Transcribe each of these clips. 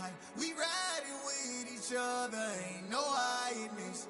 like we riding with each other, ain't no hiding this.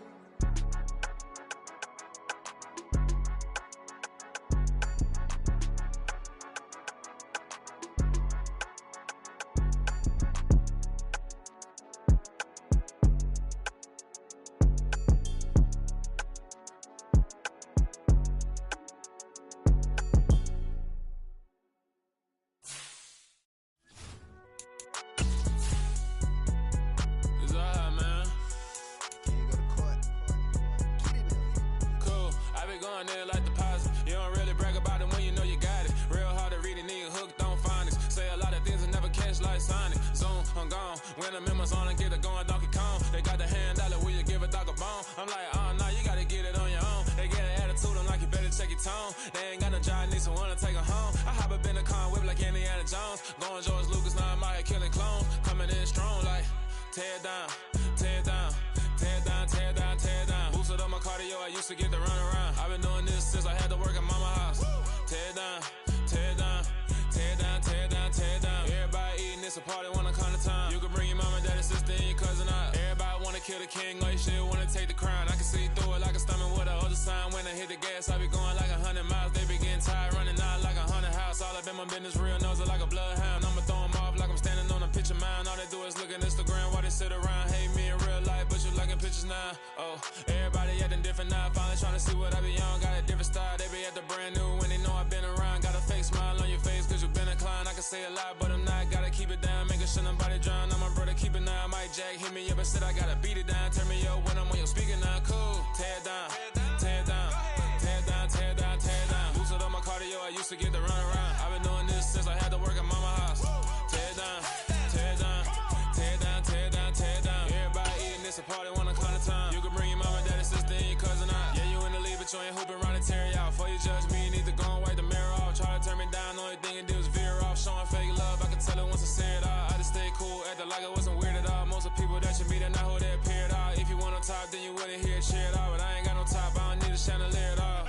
When I'm in my zone and get it going Donkey Kong, they got the hand dollar, will you give a dog a bone? I'm like, oh no, you gotta get it on your own. They get an attitude, I'm like, you better check your tone. They ain't got no job, need someone to take her home. I hop up in the car, whip like Indiana Jones. Going George Lucas, now I'm out here killing clones. Coming in strong like, tear down, tear down, tear down, tear down, tear down. Boosted up my cardio, I used to get to run around. I've been doing this since I had to work at mama house. Tear down, tear down, tear down, tear down, tear down. Everybody eating, it's a party, wanna come to time. You can bring your mama, daddy, sister, and your cousin out. Everybody wanna kill the king, or you shit wanna take the crown. I can see through it like a stomach with a other sign. When I hit the gas, I be going like 100 miles. They be getting tired, running out like 100 house. All up in my business, real nose like a bloodhound. I'ma throw them off like I'm standing on a picture mound. All they do is look at Instagram while they sit around. Hate me in real life, but you liking pictures now. Oh, everybody acting different now. Finally trying to see what I be on. Got a different style, they be at the brand new when they know I've been around. Got a fake smile on your face, cause you been inclined. I can say a lot, but I'm not. Gotta keep it down, making sure nobody drown. I'm my brother, keep it now. Mike Jack hit me up and said I gotta beat it down. Turn me up when I'm on your speaker now. Cool, tear down, tear down, tear down, tear down, tear down. Boosted up my cardio, I used to get to run around. I've been doing this since I had to work at mama house. Tear down, tear down, tear down, tear down, tear down. Everybody eating, it's a party, wanna come to time. You can bring your mama, daddy, sister, and your cousin out. Yeah, you in the lead, but you ain't hooping around and tear you out. Before you judge me, you need to go and wipe the mirror off. Try to turn me down, only thing you do is veer off. Showing fake love, I can tell it once I say it all. I just stay cool, acting like it wasn't weird at all. Most of the people that you meet are not who they appear at all. If you want on top, then you wouldn't hear it cheer at all. But I ain't got no top, I don't need a chandelier at all.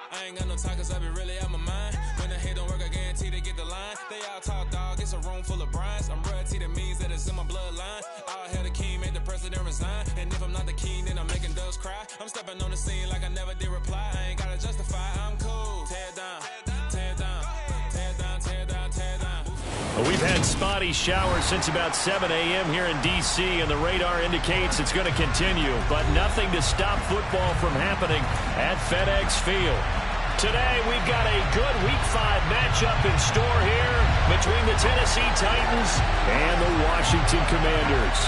I ain't got no talk, cause I be really out my mind. When the hate don't work, I guarantee they get the line. They all talk, dog, it's a room full of brinds. I'm royalty, that means that it's in my bloodline. All hell the king, made the president resign. And if I'm not the king, then I'm making doves cry. I'm stepping on the scene like I never did reply. I ain't gotta justify, I'm cool. Tear down, tear down, tear down, tear down, tear down. Well, we've had spotty showers since about 7 a.m. here in D.C., and the radar indicates it's going to continue, but nothing to stop football from happening at FedEx Field. Today, we've got a good Week 5 matchup in store here between the Tennessee Titans and the Washington Commanders.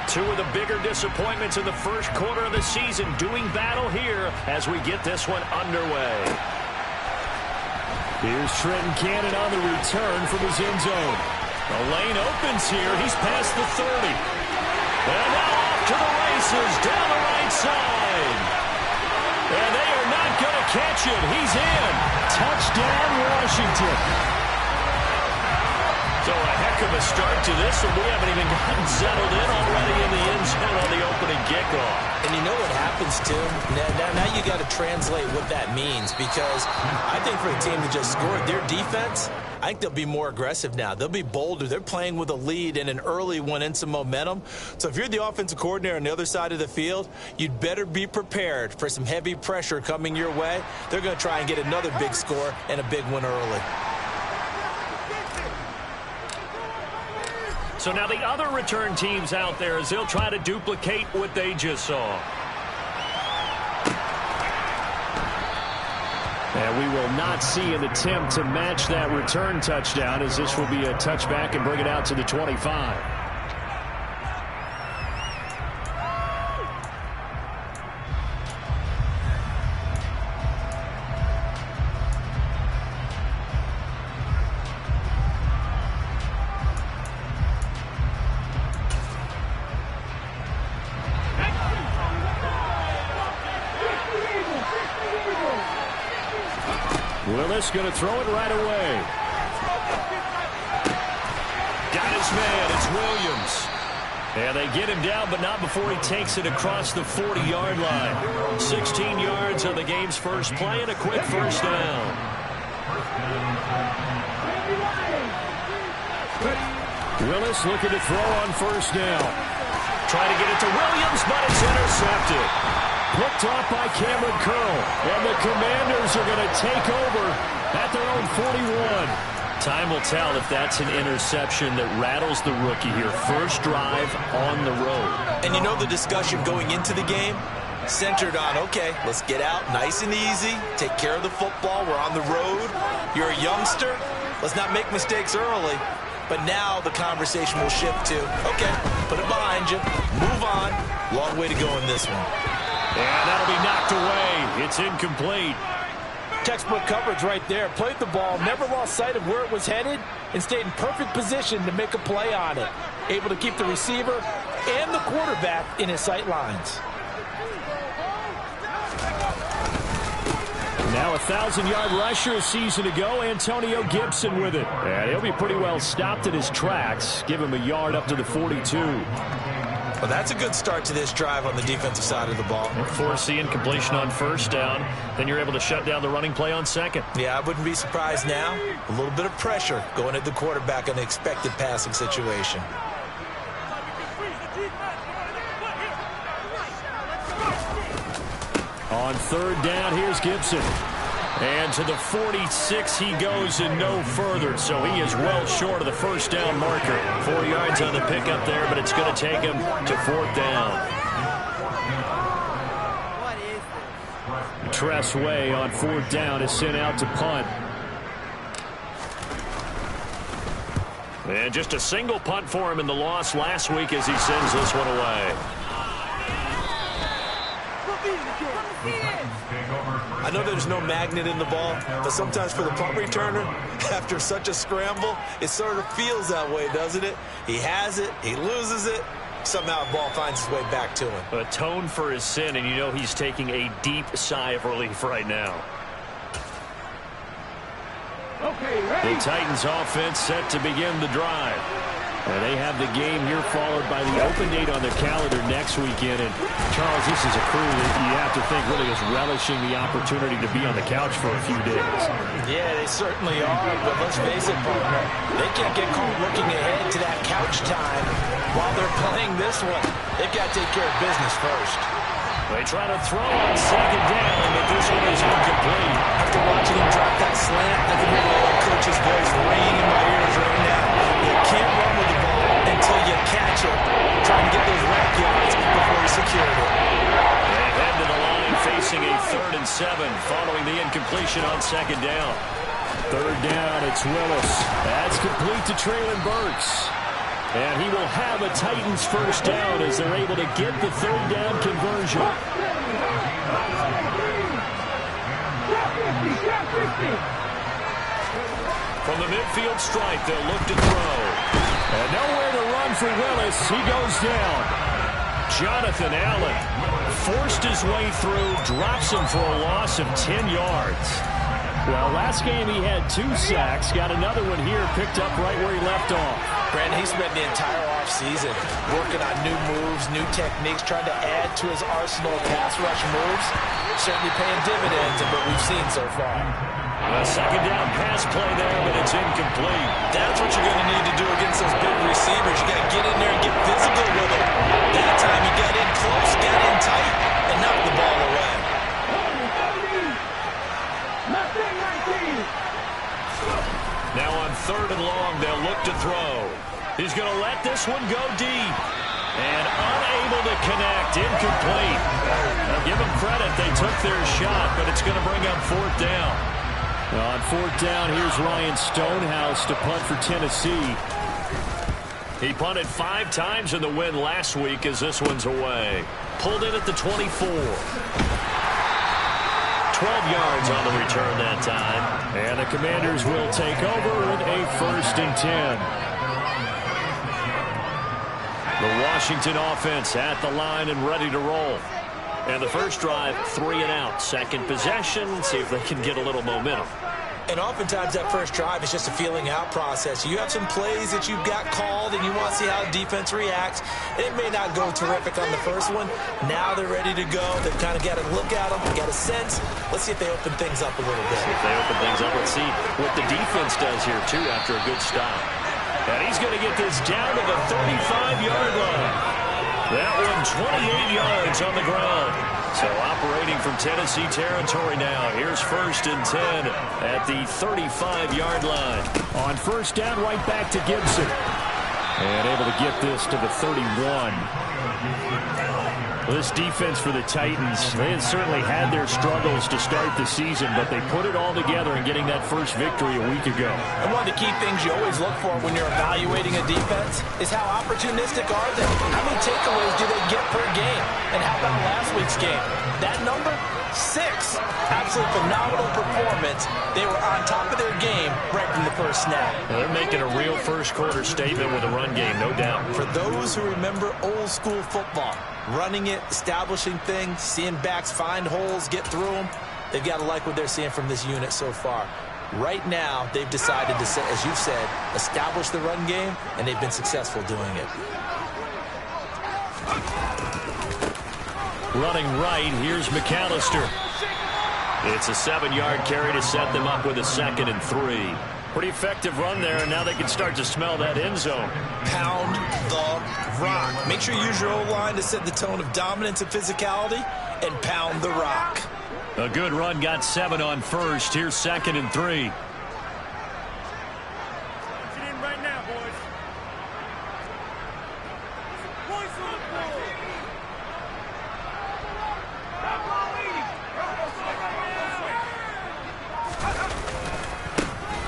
Two of the bigger disappointments in the first quarter of the season doing battle here as we get this one underway. Here's Trenton Cannon on the return from his end zone. The lane opens here. He's past the 30. And now off to the races down the right side. And they are not going to catch it. He's in. Touchdown, Washington. So a heck of a start to this one. We haven't even gotten settled in already in the end zone on the opening kickoff. And you know what happens, Tim? Now you got to translate what that means, because I think for a team to just score their defense, I think they'll be more aggressive now. They'll be bolder. They're playing with a lead and an early one and some momentum. So if you're the offensive coordinator on the other side of the field, you'd better be prepared for some heavy pressure coming your way. They're going to try and get another big score and a big one early. So now the other return teams out there as they'll try to duplicate what they just saw. And we will not see an attempt to match that return touchdown, as this will be a touchback and bring it out to the 25. Willis going to throw it right away. Got his man. It's Williams. And they get him down, but not before he takes it across the 40-yard line. 16 yards on the game's first play and a quick first down. Willis looking to throw on first down. Trying to get it to Williams, but it's intercepted. Picked off by Cameron Curl. And the Commanders are going to take over at their own 41. Time will tell if that's an interception that rattles the rookie here. First drive on the road. And you know the discussion going into the game? Centered on, okay, let's get out nice and easy, take care of the football, we're on the road. You're a youngster, let's not make mistakes early. But now the conversation will shift to, okay, put it behind you, move on. Long way to go in this one. And that'll be knocked away. It's incomplete. Textbook coverage right there. Played the ball, never lost sight of where it was headed, and stayed in perfect position to make a play on it. Able to keep the receiver and the quarterback in his sight lines. Now a 1,000-yard rusher a season ago, Antonio Gibson with it. And he'll be pretty well stopped in his tracks. Give him a yard up to the 42. Well, that's a good start to this drive on the defensive side of the ball. Forcing incompletion on first down. Then you're able to shut down the running play on second. Yeah, I wouldn't be surprised now. A little bit of pressure going at the quarterback in an expected passing situation. On third down, here's Gibson. And to the 46 he goes and no further. So he is well short of the first down marker. 4 yards on the pickup there, but it's going to take him to fourth down. Tress Way on fourth down is sent out to punt. And just a single punt for him in the loss last week as he sends this one away. I know there's no magnet in the ball, but sometimes for the punt returner, after such a scramble, it sort of feels that way, doesn't it? He has it, he loses it, somehow the ball finds its way back to him. Atone for his sin, and you know he's taking a deep sigh of relief right now. The Titans offense set to begin the drive. And they have the game here followed by the open date on their calendar next weekend. And, Charles, this is a crew that you have to think really is relishing the opportunity to be on the couch for a few days. Yeah, they certainly are. But let's face it, partner, they can't get caught looking ahead to that couch time while they're playing this one. They've got to take care of business first. They try to throw on second down, but this one is incomplete. After watching him drop that slant, I can hear the coach's voice ringing in my ears right now. You can't run with the ball until you catch it. Trying to get those rack yards before he secured it. They head to the line facing a 3rd and 7 following the incompletion on second down. Third down, it's Willis. That's complete to Treylon Burks. And he will have a Titans first down as they're able to get the third down conversion. From the midfield stripe, they'll look to throw. And nowhere to run for Willis. He goes down. Jonathan Allen forced his way through, drops him for a loss of 10 yards. Well, last game he had 2 sacks, got another one here, picked up right where he left off. Brandon, he spent the entire offseason working on new moves, new techniques, trying to add to his arsenal of pass rush moves. Certainly paying dividends in what we've seen so far. A second down pass play there, but it's incomplete. That's what you're going to need to do against those big receivers. You got to get in there and get physical with them. That time he got in close, got in tight, and knocked the ball away. Now on 3rd and long, they'll look to throw. He's going to let this one go deep. And unable to connect, incomplete. Now give them credit, they took their shot, but it's going to bring up 4th down. On 4th down, here's Ryan Stonehouse to punt for Tennessee. He punted 5 times in the win last week as this one's away. Pulled in at the 24. 12 yards on the return that time. And the Commanders will take over with a 1st and 10. The Washington offense at the line and ready to roll. And the first drive, 3 and out. Second possession, see if they can get a little momentum. And oftentimes that first drive is just a feeling out process. You have some plays that you've got called and you want to see how the defense reacts. It may not go terrific on the first one. Now they're ready to go. They've kind of got to look at them, got a sense. Let's see if they open things up a little bit. If they open things up, let's see what the defense does here, too, after a good stop. And he's going to get this down to the 35-yard line. That one 28 yards on the ground. So operating from Tennessee territory now. Here's 1st and 10 at the 35-yard line. On first down, right back to Gibson. And able to get this to the 31. This defense for the Titans, they had certainly had their struggles to start the season, but they put it all together in getting that first victory a week ago. And one of the key things you always look for when you're evaluating a defense is how opportunistic are they? How many takeaways do they get per game? And how about last week's game? That number? 6. Absolutely phenomenal performance. They were on top of their game right from the first snap. They're making a real first-quarter statement with a run game, no doubt. For those who remember old-school football, running it, establishing things, seeing backs find holes, get through them, they've got to like what they're seeing from this unit so far. Right now, they've decided to, as you've said, establish the run game, and they've been successful doing it. Running right, here's McAllister. It's a 7-yard carry to set them up with a 2nd and 3. Pretty effective run there, and now they can start to smell that end zone. Pound the rock. Make sure you use your O-line to set the tone of dominance and physicality, and pound the rock. A good run, got 7 on first. Here's 2nd and 3.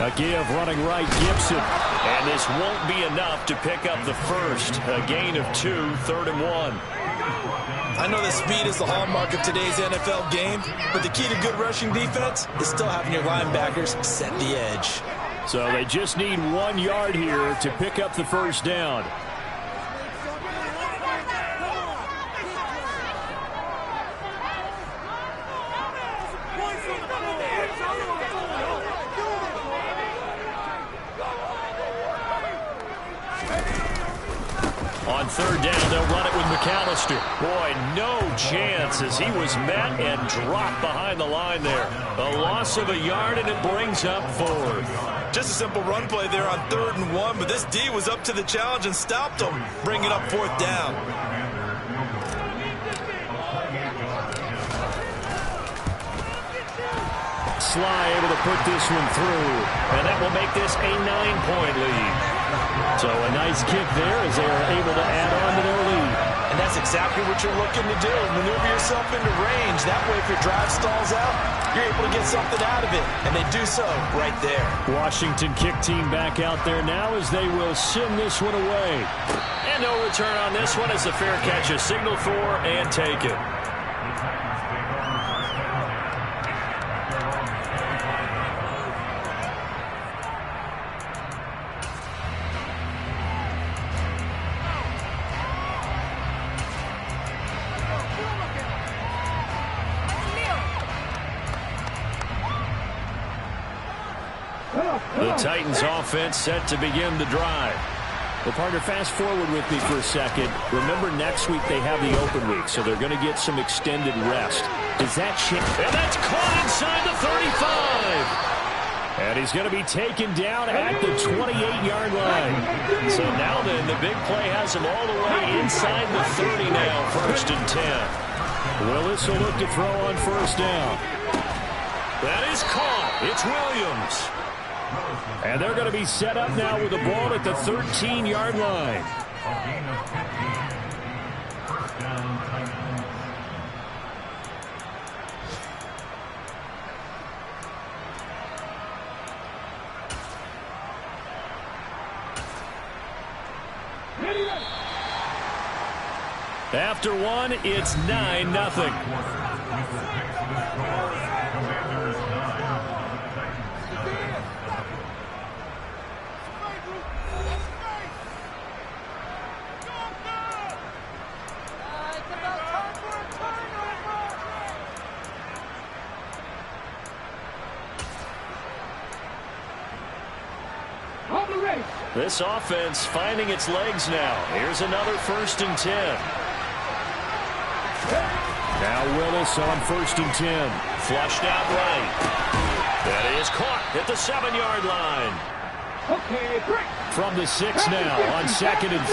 A give running right, Gibson. And this won't be enough to pick up the first. A gain of 2, 3rd and 1. I know that speed is the hallmark of today's NFL game, but the key to good rushing defense is still having your linebackers set the edge. So they just need 1 yard here to pick up the first down. On 3rd down, they'll run it with McAllister. Boy, no chance as he was met and dropped behind the line there. A loss of a yard, and it brings up 4th. Just a simple run play there on 3rd and 1, but this D was up to the challenge and stopped him, bringing up 4th down. Sly able to put this one through, and that will make this a 9-point lead. So a nice kick there as they are able to add on to their lead. And that's exactly what you're looking to do. Maneuver yourself into range. That way, if your drive stalls out, you're able to get something out of it. And they do so right there. Washington kick team back out there now as they will send this one away. And no return on this one as the fair catch is signaled for and taken. The Titans offense set to begin the drive. Well, partner, fast forward with me for a second. Remember, next week they have the open week, so they're going to get some extended rest. Does that change? And that's caught inside the 35. And he's going to be taken down at the 28-yard line. So now then, the big play has him all the way inside the 30 now, 1st and 10. Willis will look to throw on first down. That is caught. It's Williams. And they're going to be set up now with the ball at the 13-yard line. After one, it's 9-0. This offense finding its legs now. Here's another 1st and 10. Now Willis on 1st and 10. Flushed out right. That is caught at the 7-yard line. Okay, great. From the 6 now on 2nd and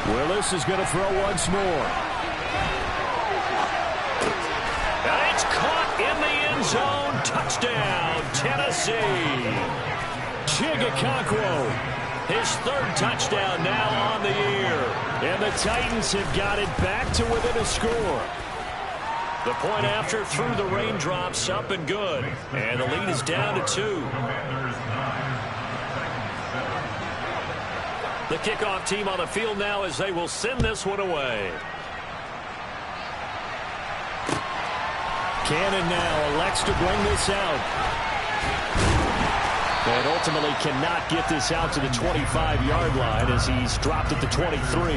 3. Willis is going to throw once more. And it's caught in the end zone. Touchdown, Tennessee. Chigakonkwo, his 3rd touchdown now on the year. And the Titans have got it back to within a score. The point after through the raindrops, up and good. And the lead is down to 2. The kickoff team on the field now as they will send this one away. Cannon now elects to bring this out. And ultimately cannot get this out to the 25-yard line as he's dropped at the 23.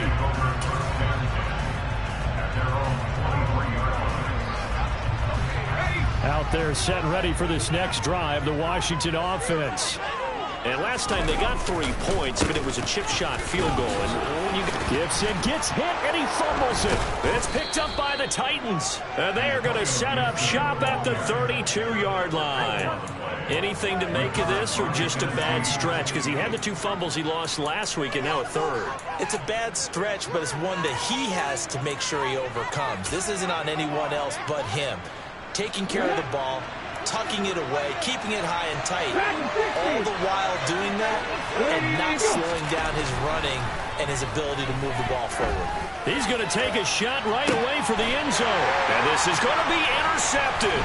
Out there set ready for this next drive, the Washington offense. And last time they got 3 points, but it was a chip shot field goal. And when you Gibson gets hit and he fumbles it. It's picked up by the Titans. And they are going to set up shop at the 32-yard line. Anything to make of this or just a bad stretch? Because he had the 2 fumbles he lost last week and now a 3rd. It's a bad stretch, but it's one that he has to make sure he overcomes. This isn't on anyone else but him. Taking care of the ball, tucking it away, keeping it high and tight, all the while doing that and not slowing down his running and his ability to move the ball forward. He's going to take a shot right away for the end zone. And this is going to be intercepted.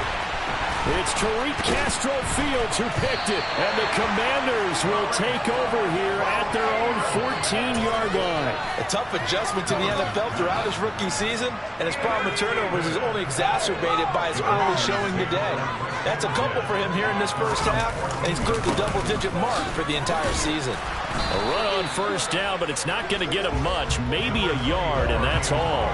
It's Tariq Castro Fields who picked it. And the Commanders will take over here at their own 14-yard line. A tough adjustment to the NFL throughout his rookie season, and his problem with turnovers is only exacerbated by his early showing today. That's a couple for him here in this first half, and he's cleared the double-digit mark for the entire season. A run on 1st down, but it's not going to get him much. Maybe a yard, and that's all.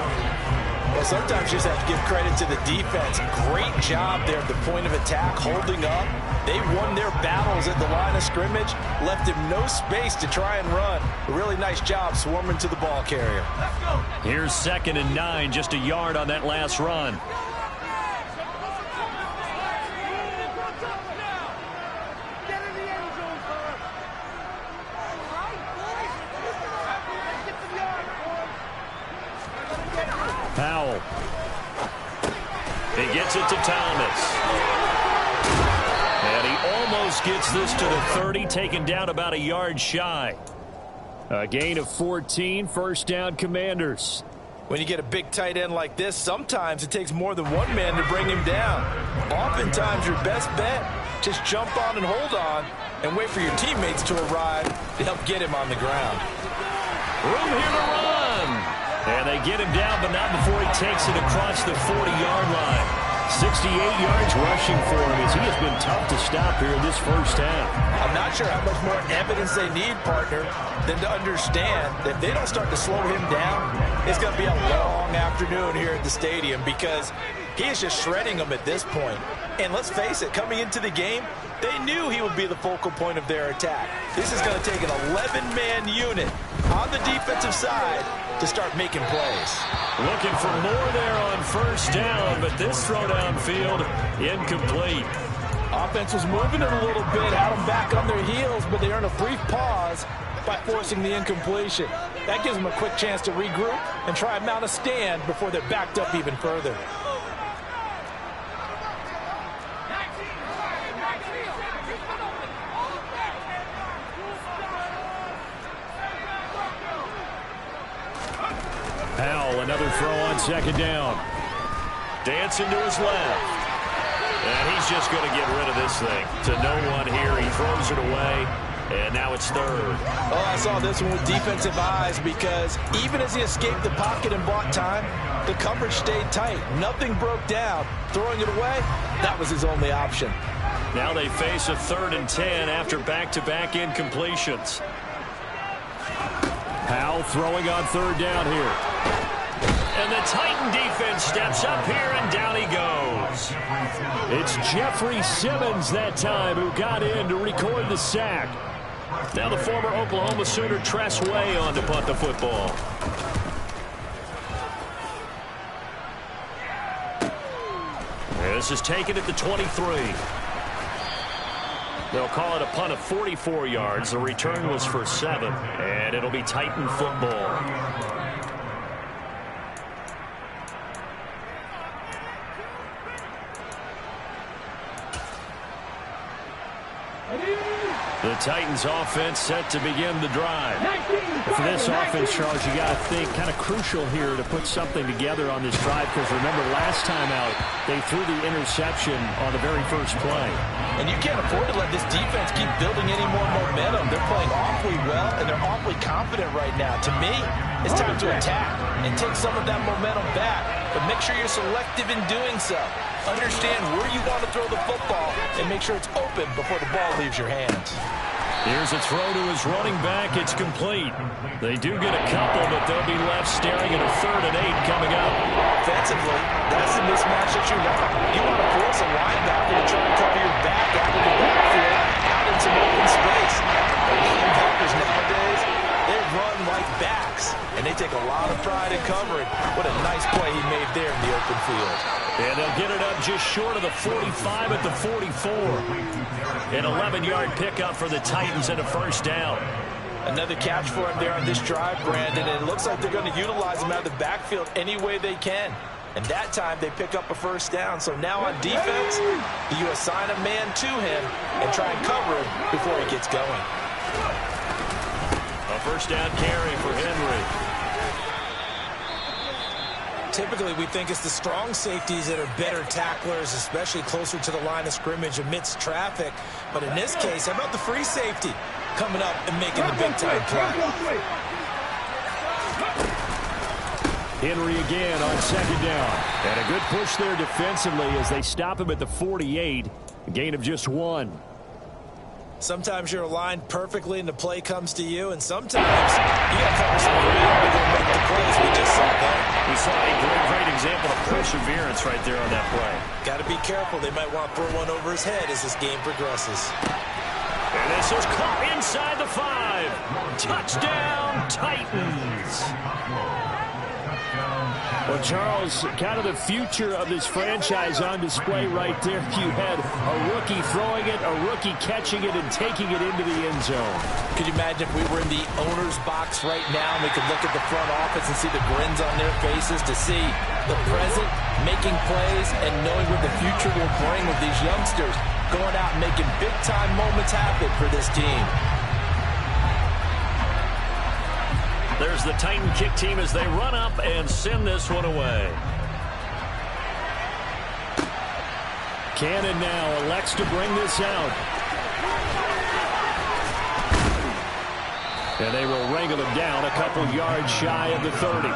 Well, sometimes you just have to give credit to the defense. Great job there at the point of attack, holding up. They won their battles at the line of scrimmage, left him no space to try and run. A really nice job swarming to the ball carrier. Here's 2nd and 9, just a yard on that last run. Powell. He gets it to Thomas. And he almost gets this to the 30, taken down about a yard shy. A gain of 14, 1st down Commanders. When you get a big tight end like this, sometimes it takes more than one man to bring him down. Oftentimes your best bet, just jump on and hold on and wait for your teammates to arrive to help get him on the ground. Room here to run. And they get him down, but not before he takes it across the 40-yard line. 68 yards rushing for him as he has been tough to stop here in this first half. I'm not sure how much more evidence they need, partner, than to understand that if they don't start to slow him down, it's going to be a long afternoon here at the stadium because he is just shredding them at this point. And let's face it, coming into the game, they knew he would be the focal point of their attack. This is going to take an 11-man unit on the defensive side to start making plays. Looking for more there on 1st down, but this throw downfield incomplete. Offense was moving it a little bit, had them back on their heels, but they earned a brief pause by forcing the incompletion. That gives them a quick chance to regroup and try and mount a stand before they're backed up even further. Powell, another throw on 2nd down. Dancing to his left. And he's just going to get rid of this thing to no one here. He throws it away, and now it's 3rd. Oh, I saw this one with defensive eyes because even as he escaped the pocket and bought time, the coverage stayed tight. Nothing broke down. Throwing it away, that was his only option. Now they face a 3rd and 10 after back-to-back incompletions. Powell throwing on 3rd down here. And the Titan defense steps up here, and down he goes. It's Jeffrey Simmons that time who got in to record the sack. Now the former Oklahoma Sooner Tress Way on to punt the football. This is taken at the 23. They'll call it a punt of 44 yards. The return was for 7, and it'll be Titan football. The Titans offense set to begin the drive. For this offense, Charles, you got to think kind of crucial here to put something together on this drive, because remember last time out they threw the interception on the very first play. And you can't afford to let this defense keep building any more momentum. They're playing awfully well, and they're awfully confident right now. To me, it's time to attack and take some of that momentum back, but make sure you're selective in doing so. Understand where you want to throw the football and make sure it's open before the ball leaves your hands. Here's a throw to his running back. It's complete. They do get a couple, but they'll be left staring at a 3rd and 8 coming up. Offensively, that's the mismatch that you want. You want to force a linebacker to try and cover your back out of the backfield, out in some open space. The linebackers nowadays, they run like backs, and they take a lot of pride in covering. What a nice play he made there in the open field. And they'll get it up just short of the 45 at the 44. An 11-yard pickup for the Titans and a first down. Another catch for him there on this drive, Brandon, and it looks like they're going to utilize him out of the backfield any way they can. And that time they pick up a first down. So now on defense, you assign a man to him and try and cover him before he gets going. A first down carry for Henry. Typically, we think it's the strong safeties that are better tacklers, especially closer to the line of scrimmage amidst traffic. But in this case, how about the free safety coming up and making the big-time play? Henry again on 2nd down. And a good push there defensively as they stop him at the 48. A gain of just 1. Sometimes you're aligned perfectly and the play comes to you, and sometimes you got to cover some ground to go make the plays we just saw there. We saw a great example of perseverance right there on that play. Got to be careful. They might want to throw one over his head as this game progresses. And this is caught inside the 5. Touchdown, Titans. Well, Charles, kind of the future of this franchise on display right there. You had a rookie throwing it, a rookie catching it, and taking it into the end zone. Could you imagine if we were in the owner's box right now and we could look at the front office and see the grins on their faces to see the present making plays and knowing what the future will bring with these youngsters going out and making big-time moments happen for this team. There's the Titan kick team as they run up and send this one away. Cannon now elects to bring this out. And they will wrangle him down a couple yards shy of the 30.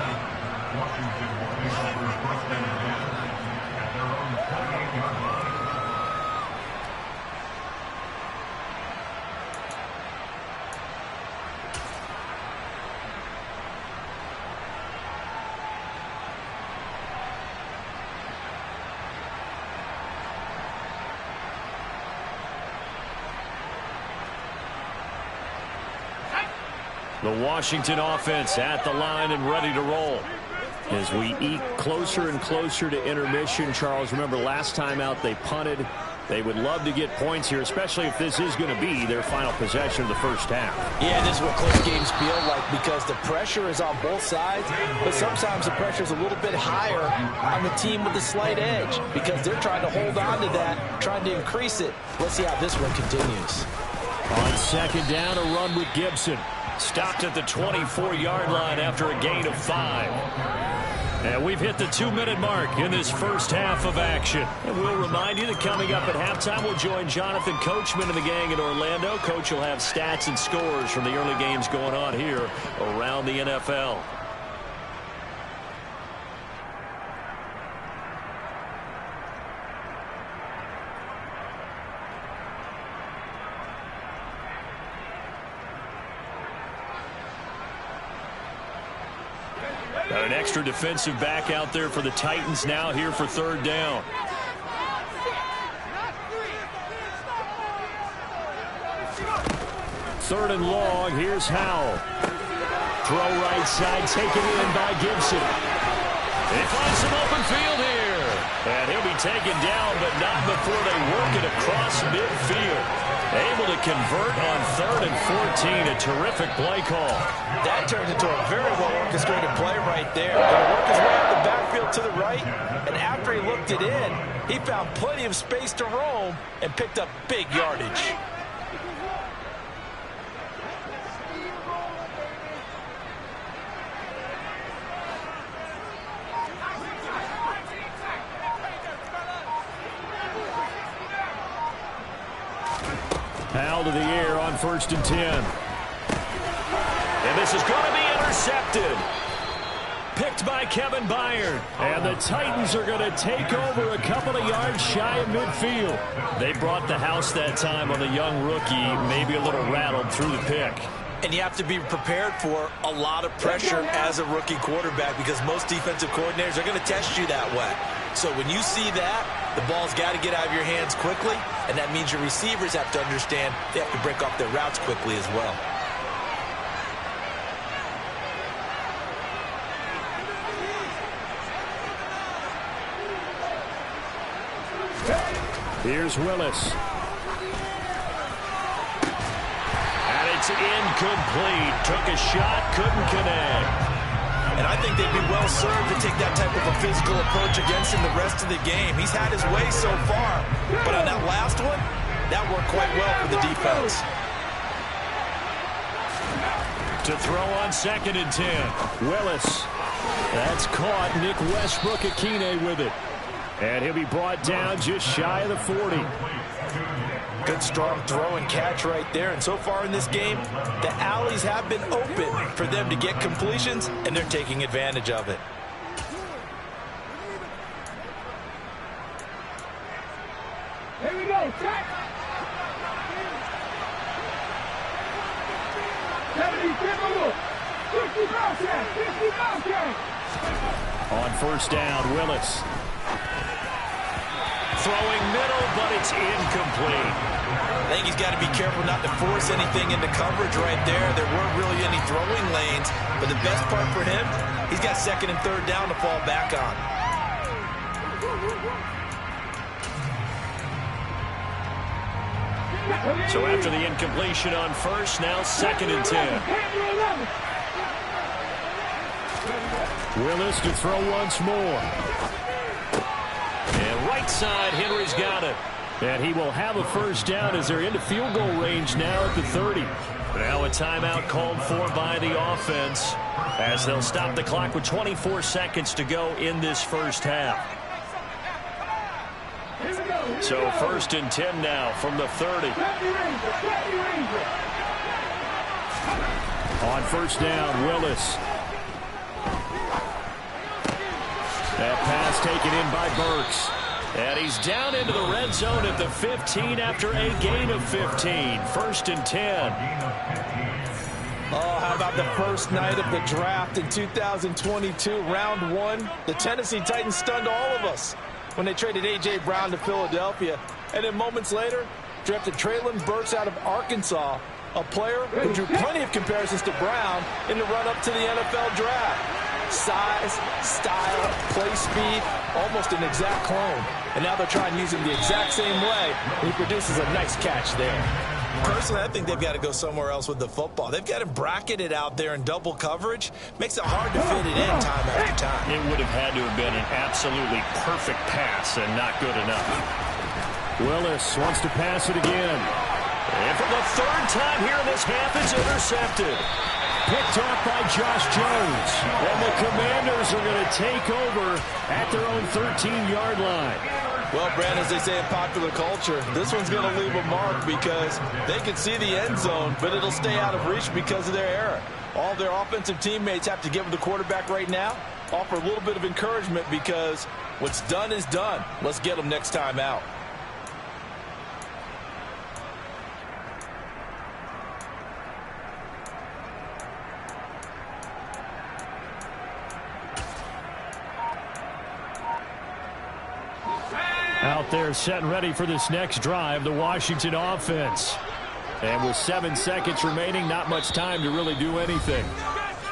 The Washington offense at the line and ready to roll. As we eke closer and closer to intermission, Charles, remember last time out they punted. They would love to get points here, especially if this is going to be their final possession of the first half. Yeah, this is what close games feel like because the pressure is on both sides, but sometimes the pressure is a little bit higher on the team with the slight edge because they're trying to hold on to that, trying to increase it. Let's see how this one continues. On 2nd down, a run with Gibson. Stopped at the 24-yard line after a gain of 5. And we've hit the 2-minute mark in this first half of action. And we'll remind you that coming up at halftime, we'll join Jonathan Coachman and the gang in Orlando. Coach will have stats and scores from the early games going on here around the NFL. An extra defensive back out there for the Titans now here for third down. Third and long. Here's Howell. Throw right side, taken in by Gibson. He finds some open field here. And he'll be taken down, but not before they work it across midfield. Able to convert on 3rd and 14. A terrific play call. That turned into a very well-orchestrated play right there. Going to work his way up the backfield to the right, and after he looked it in, he found plenty of space to roam and picked up big yardage. Howell to the air on 1st and 10. And this is going to be intercepted. Picked by Kevin Byard. And the Titans are going to take over a couple of yards shy of midfield. They brought the house that time on the young rookie, maybe a little rattled through the pick. And you have to be prepared for a lot of pressure as a rookie quarterback because most defensive coordinators are going to test you that way. So when you see that, the ball's got to get out of your hands quickly, and that means your receivers have to understand they have to break off their routes quickly as well. Here's Willis. And it's incomplete. Took a shot, couldn't connect. And I think they'd be well served to take that type of a physical approach against him the rest of the game. He's had his way so far, but on that last one, that worked quite well for the defense. To throw on 2nd and 10. Willis. That's caught. Nick Westbrook-Akine with it. And he'll be brought down just shy of the 40. Good strong throw and catch right there. And so far in this game, the alleys have been open for them to get completions, and they're taking advantage of it. Here we go, check. 70, 50 Bobcat, 50 Bobcat. On 1st down, Willis. Throwing middle, but it's incomplete. I think he's got to be careful not to force anything into coverage right there. There weren't really any throwing lanes, but the best part for him, he's got 2nd and 3rd down to fall back on. So after the incompletion on 1st, now 2nd and 10. Willis to throw once more. And right side, Henry's got it. And he will have a 1st down as they're into field goal range now at the 30. Now a timeout called for by the offense as they'll stop the clock with 24 seconds to go in this 1st half. So 1st and 10 now from the 30. On 1st down, Willis. That pass taken in by Burks. And he's down into the red zone at the 15 after a gain of 15. 1st and 10. Oh, how about the first night of the draft in 2022, round 1? The Tennessee Titans stunned all of us when they traded A.J. Brown to Philadelphia. And then moments later, drafted Treylon Burks out of Arkansas, a player who drew plenty of comparisons to Brown in the run-up to the NFL draft. Size, style, play speed, almost an exact clone. And now they're trying to use him the exact same way. He produces a nice catch there. Personally, I think they've got to go somewhere else with the football. They've got him bracketed out there in double coverage. Makes it hard to fit it in time after time. It would have had to have been an absolutely perfect pass and not good enough. Willis wants to pass it again. And for the 3rd time here in this half, it's intercepted. Picked off by Josh Jones. And the Commanders are going to take over at their own 13-yard line. Well, Brad, as they say in popular culture, this one's going to leave a mark because they can see the end zone, but it'll stay out of reach because of their error. All their offensive teammates have to give the quarterback right now, offer a little bit of encouragement because what's done is done. Let's get them next time out. Out there set and ready for this next drive, the Washington offense. And with 7 seconds remaining, not much time to really do anything.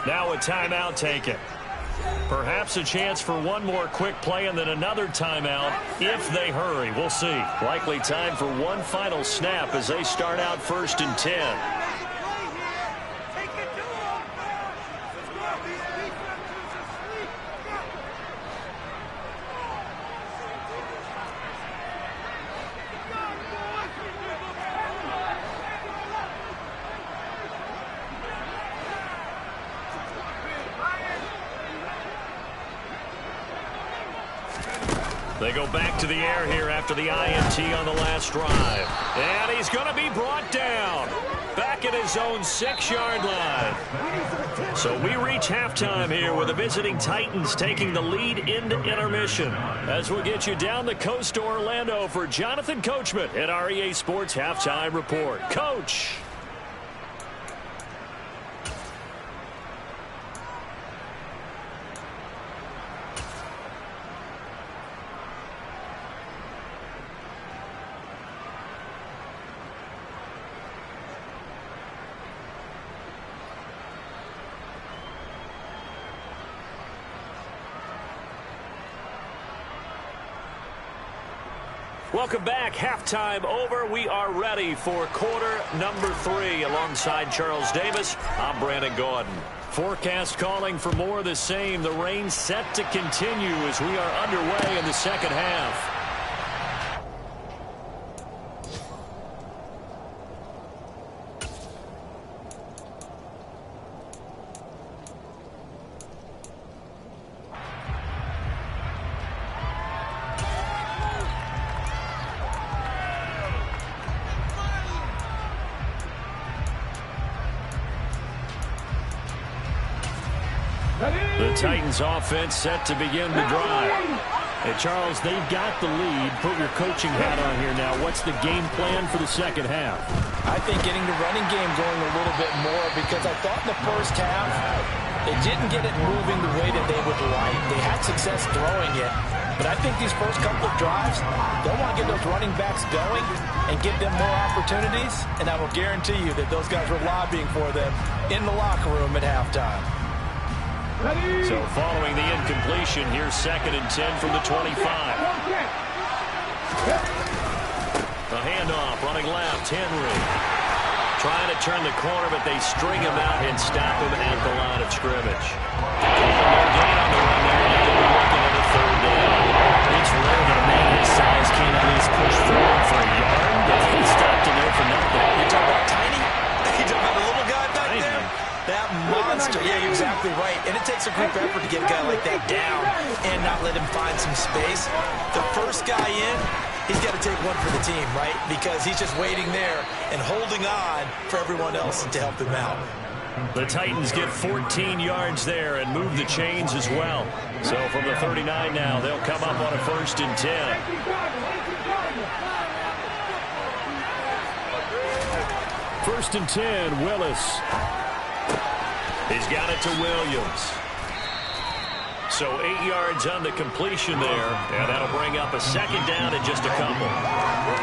Now a timeout taken. Perhaps a chance for one more quick play and then another timeout if they hurry. We'll see. Likely time for one final snap as they start out 1st and 10. They go back to the air here after the INT on the last drive. And he's going to be brought down. Back at his own 6-yard line. So we reach halftime here with the visiting Titans taking the lead into intermission. As we'll get you down the coast to Orlando for Jonathan Coachman at our EA Sports Halftime Report. Coach. Welcome back. Halftime over. We are ready for quarter number 3. Alongside Charles Davis, I'm Brandon Gordon. Forecast calling for more of the same. The rain set to continue as we are underway in the second half. The Titans offense set to begin the drive. And Charles, they've got the lead. Put your coaching hat on here now. What's the game plan for the second half? I think getting the running game going a little bit more, because I thought in the first half they didn't get it moving the way that they would like. They had success throwing it. But I think these first couple of drives, they'll want to get those running backs going and give them more opportunities. And I will guarantee you that those guys were lobbying for them in the locker room at halftime. So following the incompletion, here's 2nd and 10 from the 25. The handoff, running left, Henry. Trying to turn the corner, but they string him out and stop him at the line of scrimmage. No gain on the run there, and they'll be looking at a 3rd down. It's rare that a man his size can't at least push forward for a yard, but he stopped in there for nothing. You're talking about tiny? You're talking about a little guy back there? That monster. Yeah, you're exactly right. And it takes a group effort to get a guy like that down and not let him find some space. The first guy in, he's got to take one for the team, right? Because he's just waiting there and holding on for everyone else to help him out. The Titans get 14 yards there and move the chains as well. So from the 39 now, they'll come up on a 1st and 10. 1st and 10, Willis. He's got it to Williams. So 8 yards on the completion there, and that'll bring up a 2nd down and just a couple.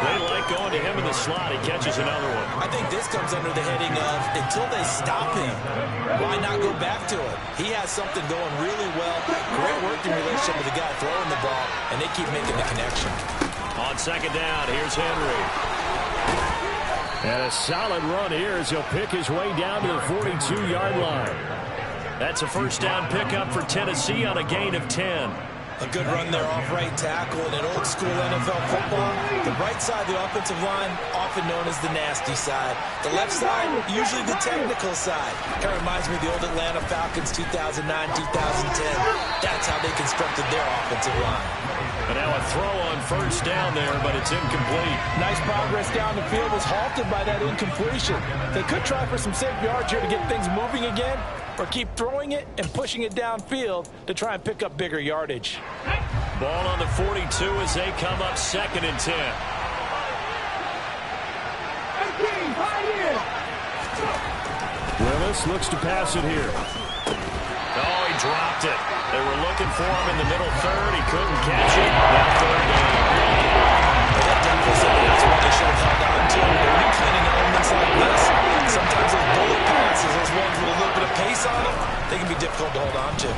They like going to him in the slot. He catches another one. I think this comes under the heading of, until they stop him, why not go back to it? He has something going really well. Great working relationship with the guy throwing the ball, and they keep making the connection. On 2nd down, here's Henry. And a solid run here as he'll pick his way down to the 42-yard line. That's a 1st down pickup for Tennessee on a gain of 10. A good run there off right tackle in an old-school NFL football. The right side of the offensive line, often known as the nasty side. The left side, usually the technical side. Kind of reminds me of the old Atlanta Falcons 2009-2010. That's how they constructed their offensive line. And now a throw on 1st down there, but it's incomplete. Nice progress down the field was halted by that incompletion. They could try for some safe yards here to get things moving again, or keep throwing it and pushing it downfield to try and pick up bigger yardage. Ball on the 42 as they come up 2nd and 10. Willis looks to pass it here. Oh, he dropped it. They were looking for him in the middle 3rd. He couldn't catch it. Now 3rd down. ones with a little bit of pace on them, they can be difficult to hold on to.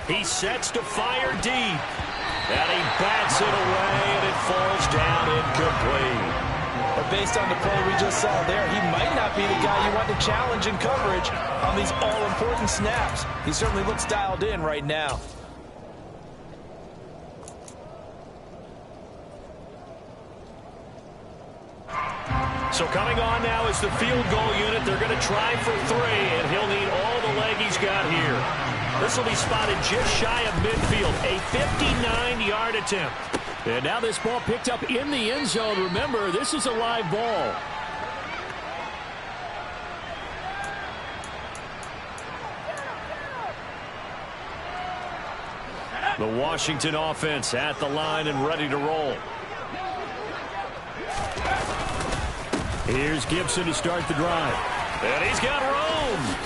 He sets to fire deep. And he bats it away, and it falls down incomplete. But based on the play we just saw there, he might not be the guy you want to challenge in coverage on these all-important snaps. He certainly looks dialed in right now. So coming on now is the field goal unit. They're going to try for 3, and he'll need all the leg he's got here. This will be spotted just shy of midfield, a 59-yard attempt. And now this ball picked up in the end zone. Remember, this is a live ball. The Washington offense at the line and ready to roll. Here's Gibson to start the drive. And he's got room.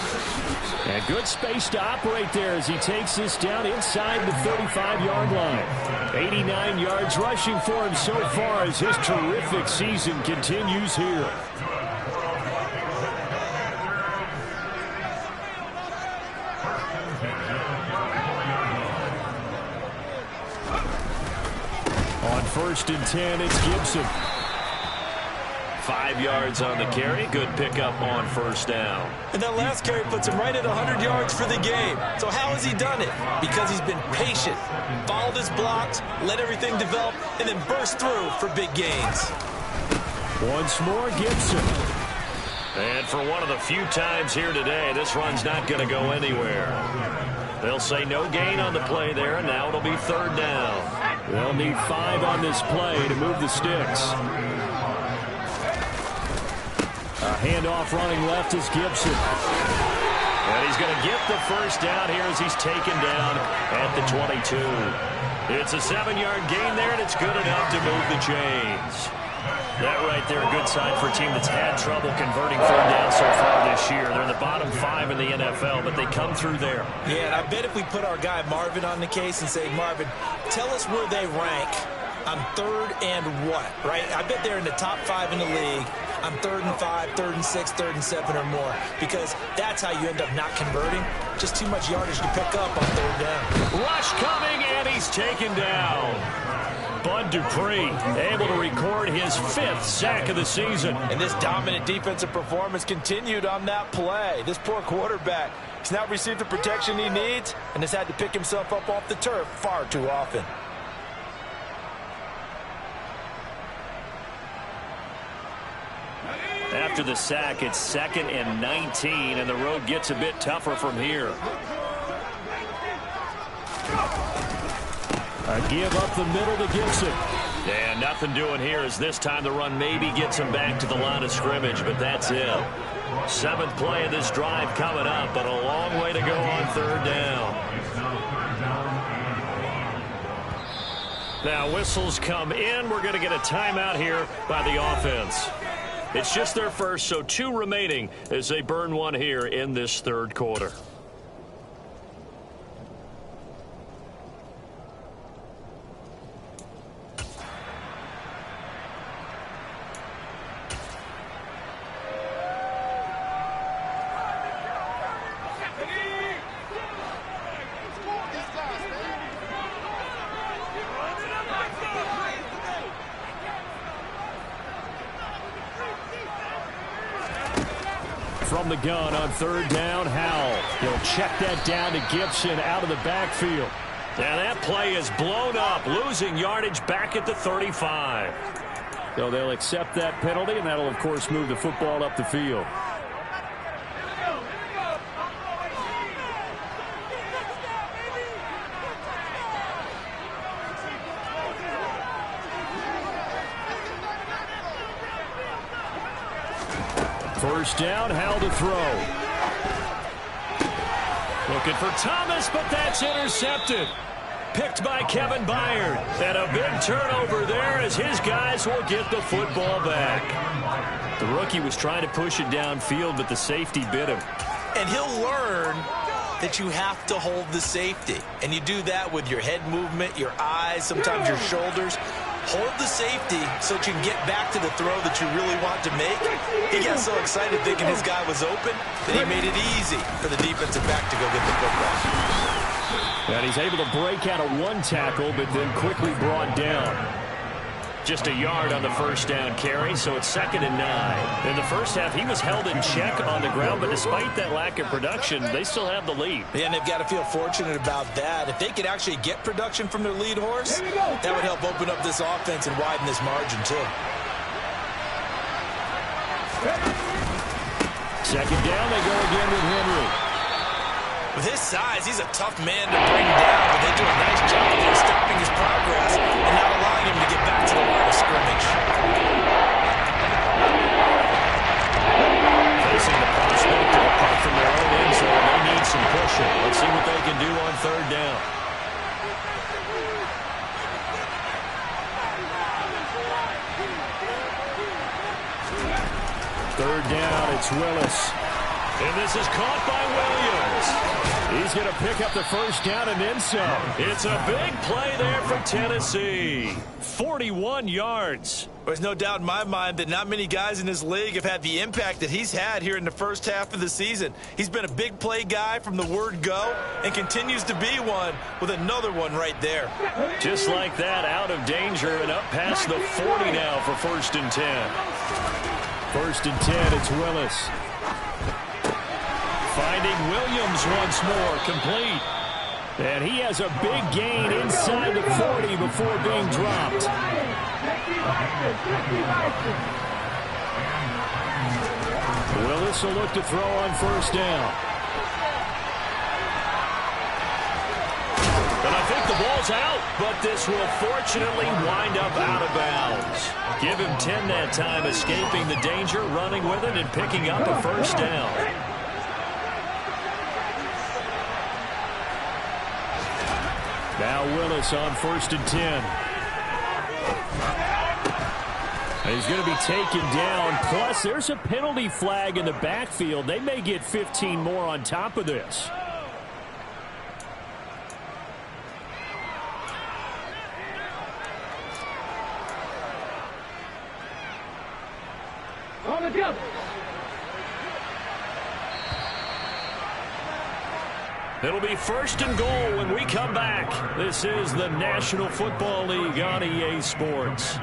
And good space to operate there as he takes this down inside the 35-yard line. 89 yards rushing for him so far as his terrific season continues here. On 1st and 10, it's Gibson. 5 yards on the carry. Good pickup on 1st down. And that last carry puts him right at 100 yards for the game. So how has he done it? Because he's been patient, followed his blocks, let everything develop, and then burst through for big gains. Once more, Gibson. And for one of the few times here today, this run's not going to go anywhere. They'll say no gain on the play there, and now it'll be 3rd down. They'll need 5 on this play to move the sticks. A handoff running left is Gibson. And he's going to get the 1st down here as he's taken down at the 22. It's a 7-yard gain there, and it's good enough to move the chains. That right there, a good sign for a team that's had trouble converting 3rd down so far this year. They're in the bottom 5 in the NFL, but they come through there. Yeah, and I bet if we put our guy Marvin on the case and say, Marvin, tell us where they rank on 3rd and what, right? I bet they're in the top 5 in the league on 3rd and 5, 3rd and 6, 3rd and 7 or more, because that's how you end up not converting. Just too much yardage to pick up on 3rd down. Rush coming, and he's taken down. Bud Dupree able to record his 5th sack of the season. And this dominant defensive performance continued on that play. This poor quarterback, he's not received the protection he needs and has had to pick himself up off the turf far too often. After the sack, it's 2nd and 19, and the road gets a bit tougher from here. A give up the middle to Gibson. And nothing doing here as this time the run maybe gets him back to the line of scrimmage, but that's it. 7th play of this drive coming up, but a long way to go on 3rd down. Now whistles come in. We're going to get a timeout here by the offense. It's just their first, so 2 remaining as they burn one here in this 3rd quarter. From the gun on 3rd down, Howell. He'll check that down to Gibson out of the backfield. And that play is blown up, losing yardage back at the 35. So they'll accept that penalty, and that'll, of course, move the football up the field. First down, Howell to throw. Looking for Thomas, but that's intercepted. Picked by Kevin Byard. And a big turnover there as his guys will get the football back. The rookie was trying to push it downfield, but the safety bit him. And he'll learn that you have to hold the safety. And you do that with your head movement, your eyes, sometimes your shoulders. hold the safety so that you can get back to the throw that you really want to make. He got so excited thinking his guy was open that he made it easy for the defensive back to go get the football. And he's able to break out of one tackle, but then quickly brought down. Just a yard on the first down carry, so it's 2nd and 9. In the first half, he was held in check on the ground, but despite that lack of production, they still have the lead. Yeah, and they've got to feel fortunate about that. If they could actually get production from their lead horse, that would help open up this offense and widen this margin, too. 2nd down, they go again with Henry. With his size, he's a tough man to bring down, but they do a nice job of stopping his progress and not allowing him to get back to the line of scrimmage. Facing the prospect of a punt from their own end zone, they need some pushing. Let's see what they can do on 3rd down. Third down, it's Willis. And this is caught by Williams. He's going to pick up the first down and then some. It's a big play there for Tennessee. 41 yards. There's no doubt in my mind that not many guys in this league have had the impact that he's had here in the first half of the season. He's been a big play guy from the word go and continues to be one with another one right there. Just like that, out of danger and up past the 40 now for 1st and 10. 1st and 10, it's Willis. Finding Williams once more, complete. And he has a big gain inside the 40 before being dropped. Willis will look to throw on 1st down. And I think the ball's out, but this will fortunately wind up out of bounds. Give him 10 that time, escaping the danger, running with it, and picking up a 1st down. Now Willis on 1st and 10. And he's going to be taken down. Plus, there's a penalty flag in the backfield. They may get 15 more on top of this. On the jump. It'll be 1st and goal when we come back. This is the National Football League on EA Sports.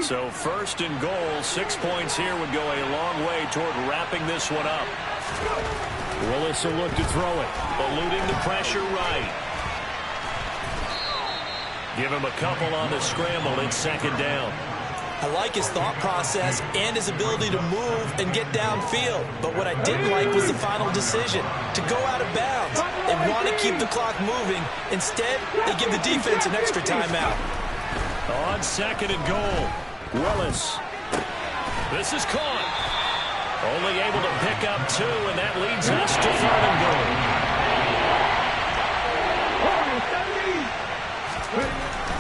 So 1st and goal, 6 points here would go a long way toward wrapping this one up. Willis will look to throw it, eluding the pressure right. Give him a couple on the scramble. It's 2nd down. I like his thought process and his ability to move and get downfield. But what I didn't like was the final decision to go out of bounds. They want to keep the clock moving. Instead, they give the defense an extra timeout. On 2nd and goal, Willis. This is caught. Only able to pick up 2, and that leads us to 3rd and goal.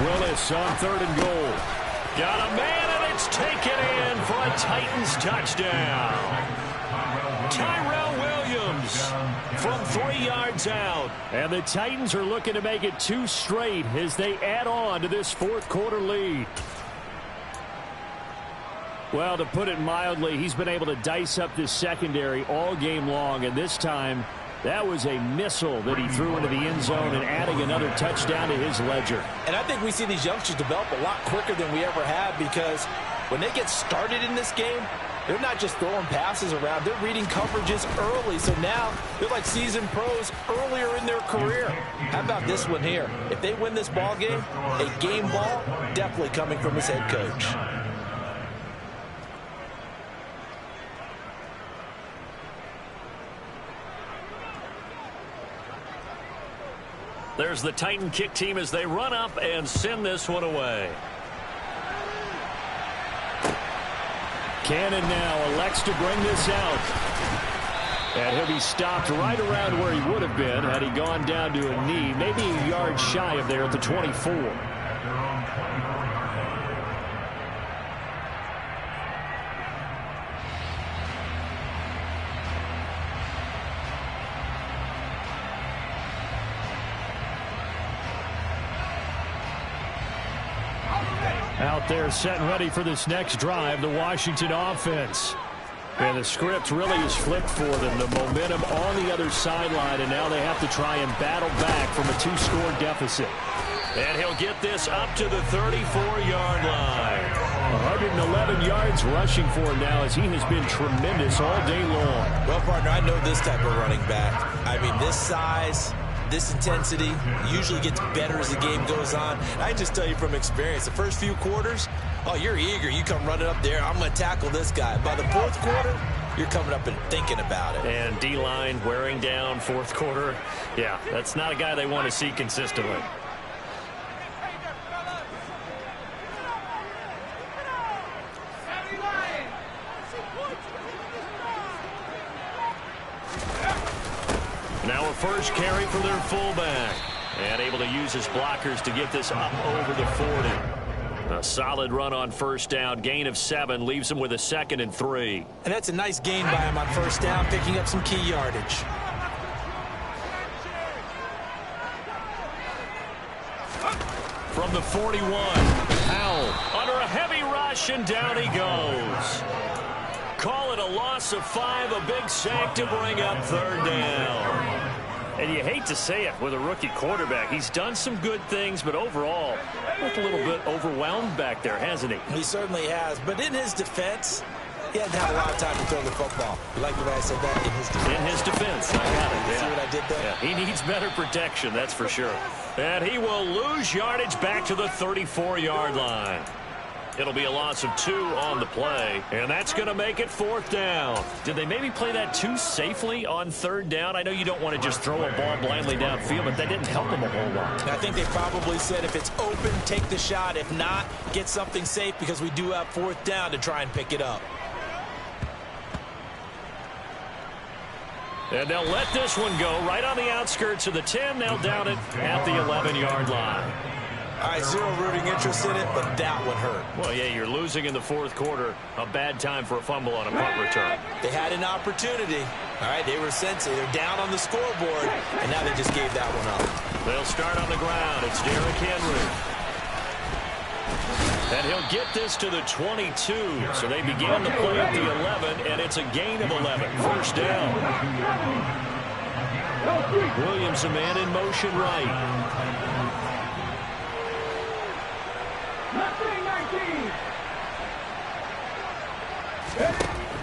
Willis on 3rd and goal. Got a man, and it's taken in for a Titans touchdown. Tyrell Williams from 3 yards out. And the Titans are looking to make it 2 straight as they add on to this 4th quarter lead. Well, to put it mildly, he's been able to dice up this secondary all game long, and this time that was a missile that he threw into the end zone and adding another touchdown to his ledger. And I think we see these youngsters develop a lot quicker than we ever have, because when they get started in this game, they're not just throwing passes around. They're reading coverages early. So now they're like seasoned pros earlier in their career. How about this one here? If they win this ball game, a game ball definitely coming from his head coach. There's the Titan kick team as they run up and send this one away. Cannon now elects to bring this out. And he'll be stopped right around where he would have been had he gone down to a knee, maybe a yard shy of there at the 24. Out there set and ready for this next drive, the Washington offense. And the script really is flipped for them. The momentum on the other sideline, and now they have to try and battle back from a 2-score deficit. And he'll get this up to the 34-yard line. 111 yards rushing for him now as he has been tremendous all day long. Well, partner, I know this type of running back. I mean, this size, this intensity usually gets better as the game goes on. And I just tell you from experience, the first few quarters, oh, you're eager. You come running up there. I'm going to tackle this guy. By the fourth quarter, you're coming up and thinking about it. And D-line wearing down fourth quarter. Yeah, that's not a guy they want to see consistently. Now a first carry for their fullback. And able to use his blockers to get this up over the 40. A solid run on first down. Gain of 7 leaves him with a 2nd and 3. And that's a nice gain by him on first down, picking up some key yardage. From the 41, Powell under a heavy rush, and down he goes. Call it a loss of 5, a big sack to bring up third down. And you hate to say it with a rookie quarterback. He's done some good things, but overall, looked a little bit overwhelmed back there, hasn't he? He certainly has. But in his defense, he hadn't had a lot of time to throw the football. You like the way I said that? In his defense. In his defense. I got it. See what I did there? Yeah, he needs better protection, that's for sure. And he will lose yardage back to the 34-yard line. It'll be a loss of 2 on the play, and that's going to make it 4th down. Did they maybe play that too safely on 3rd down? I know you don't want to just throw a ball blindly downfield, but that didn't help them a whole lot. I think they probably said if it's open, take the shot. If not, get something safe because we do have 4th down to try and pick it up. And they'll let this one go right on the outskirts of the 10. They'll down it at the 11-yard line. All right, zero rooting interest in it, but that one hurt. Well, yeah, you're losing in the 4th quarter. A bad time for a fumble on a punt return. They had an opportunity. All right, they were sensitive. They're down on the scoreboard, and now they just gave that one up. They'll start on the ground. It's Derrick Henry. And he'll get this to the 22. So they began the play at the 11, and it's a gain of 11. First down. Williams, a man in motion right.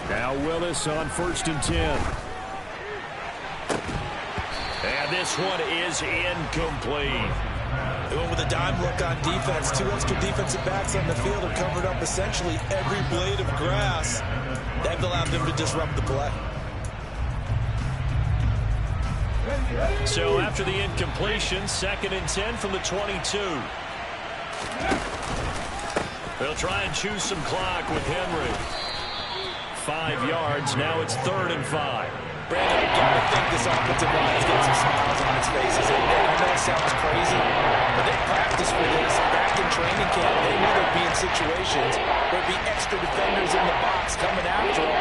Now Willis on 1st and 10. And this one is incomplete. They went with a dime look on defense. 2 extra defensive backs on the field have covered up essentially every blade of grass. That allowed them to disrupt the play. So after the incompletion, 2nd and 10 from the 22. They'll try and choose some clock with Henry. 5 yards. Now it's 3rd and 5. Brandon, you got to think this offensive line is getting some smiles on its faces. I know it sounds crazy, but they practiced for this back in training camp. They knew there'd be in situations where there'd be extra defenders in the box coming after them,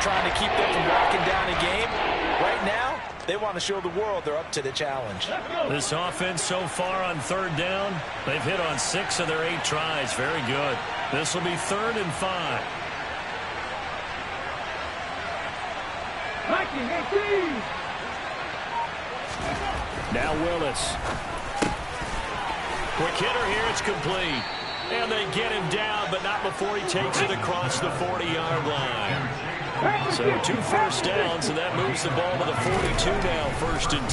trying to keep them from locking down a game. Right now, they want to show the world they're up to the challenge. This offense so far on 3rd down, they've hit on 6 of their 8 tries. Very good. This will be 3rd and 5. Now Willis. Quick hitter here. It's complete. And they get him down, but not before he takes it across the 40-yard line. So 2 first downs, and that moves the ball to the 42 now, 1st and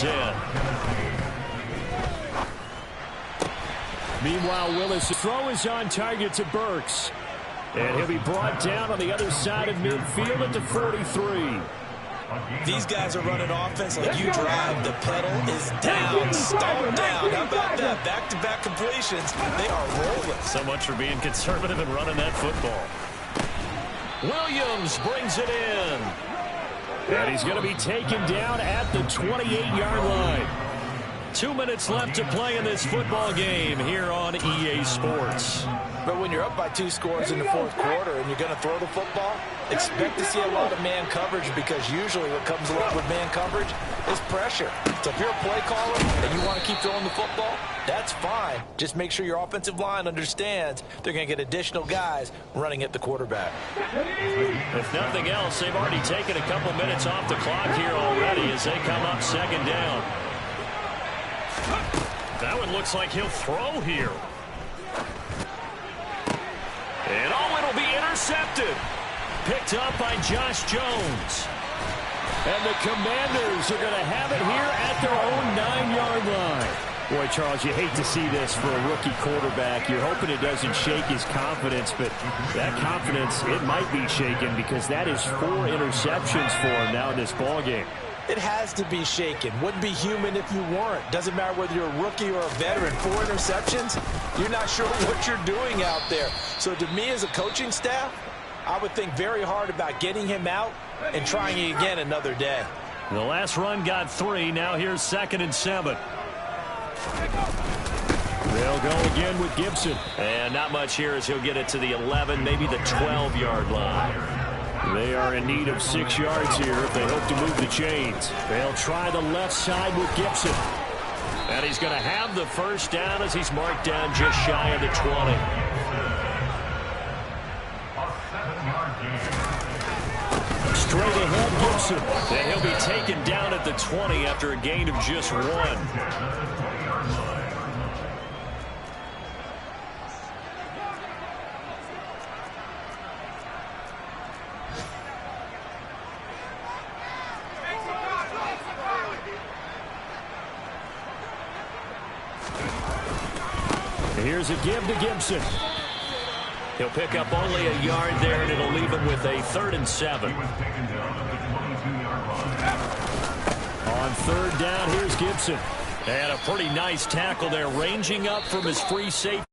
10. Meanwhile, Willis' throw is on target to Burks. And he'll be brought down on the other side of midfield at the 43. These guys are running offense like you drive. The pedal is down, stomped down. How about that? Back-to-back completions. They are rolling. So much for being conservative and running that football. Williams brings it in. And he's going to be taken down at the 28-yard line. 2 minutes left to play in this football game here on EA Sports. But when you're up by 2 scores in the fourth quarter and you're going to throw the football, expect to see a lot of man coverage, because usually what comes along with man coverage is pressure. So if you're a play caller and you want to keep throwing the football, that's fine. Just make sure your offensive line understands they're going to get additional guys running at the quarterback. If nothing else, they've already taken a couple minutes off the clock here already as they come up second down. That one looks like he'll throw here. And it'll be intercepted. Picked up by Josh Jones. And the Commanders are going to have it here at their own 9-yard line. Boy, Charles, you hate to see this for a rookie quarterback. You're hoping it doesn't shake his confidence, but that confidence, it might be shaken because that is 4 interceptions for him now in this ballgame. It has to be shaken. Wouldn't be human if you weren't. Doesn't matter whether you're a rookie or a veteran. 4 interceptions, you're not sure what you're doing out there. So to me as a coaching staff, I would think very hard about getting him out and trying it again another day. The last run got 3. Now here's 2nd and 7. They'll go again with Gibson. And not much here as he'll get it to the 11, maybe the 12-yard line. They are in need of 6 yards here if they hope to move the chains. They'll try the left side with Gibson. And he's going to have the first down as he's marked down just shy of the 20. Straight ahead, Gibson. And he'll be taken down at the 20 after a gain of just 1. Here's a give to Gibson. He'll pick up only a yard there, and it'll leave him with a 3rd and 7. On 3rd down, here's Gibson. And a pretty nice tackle there, ranging up from his free safety.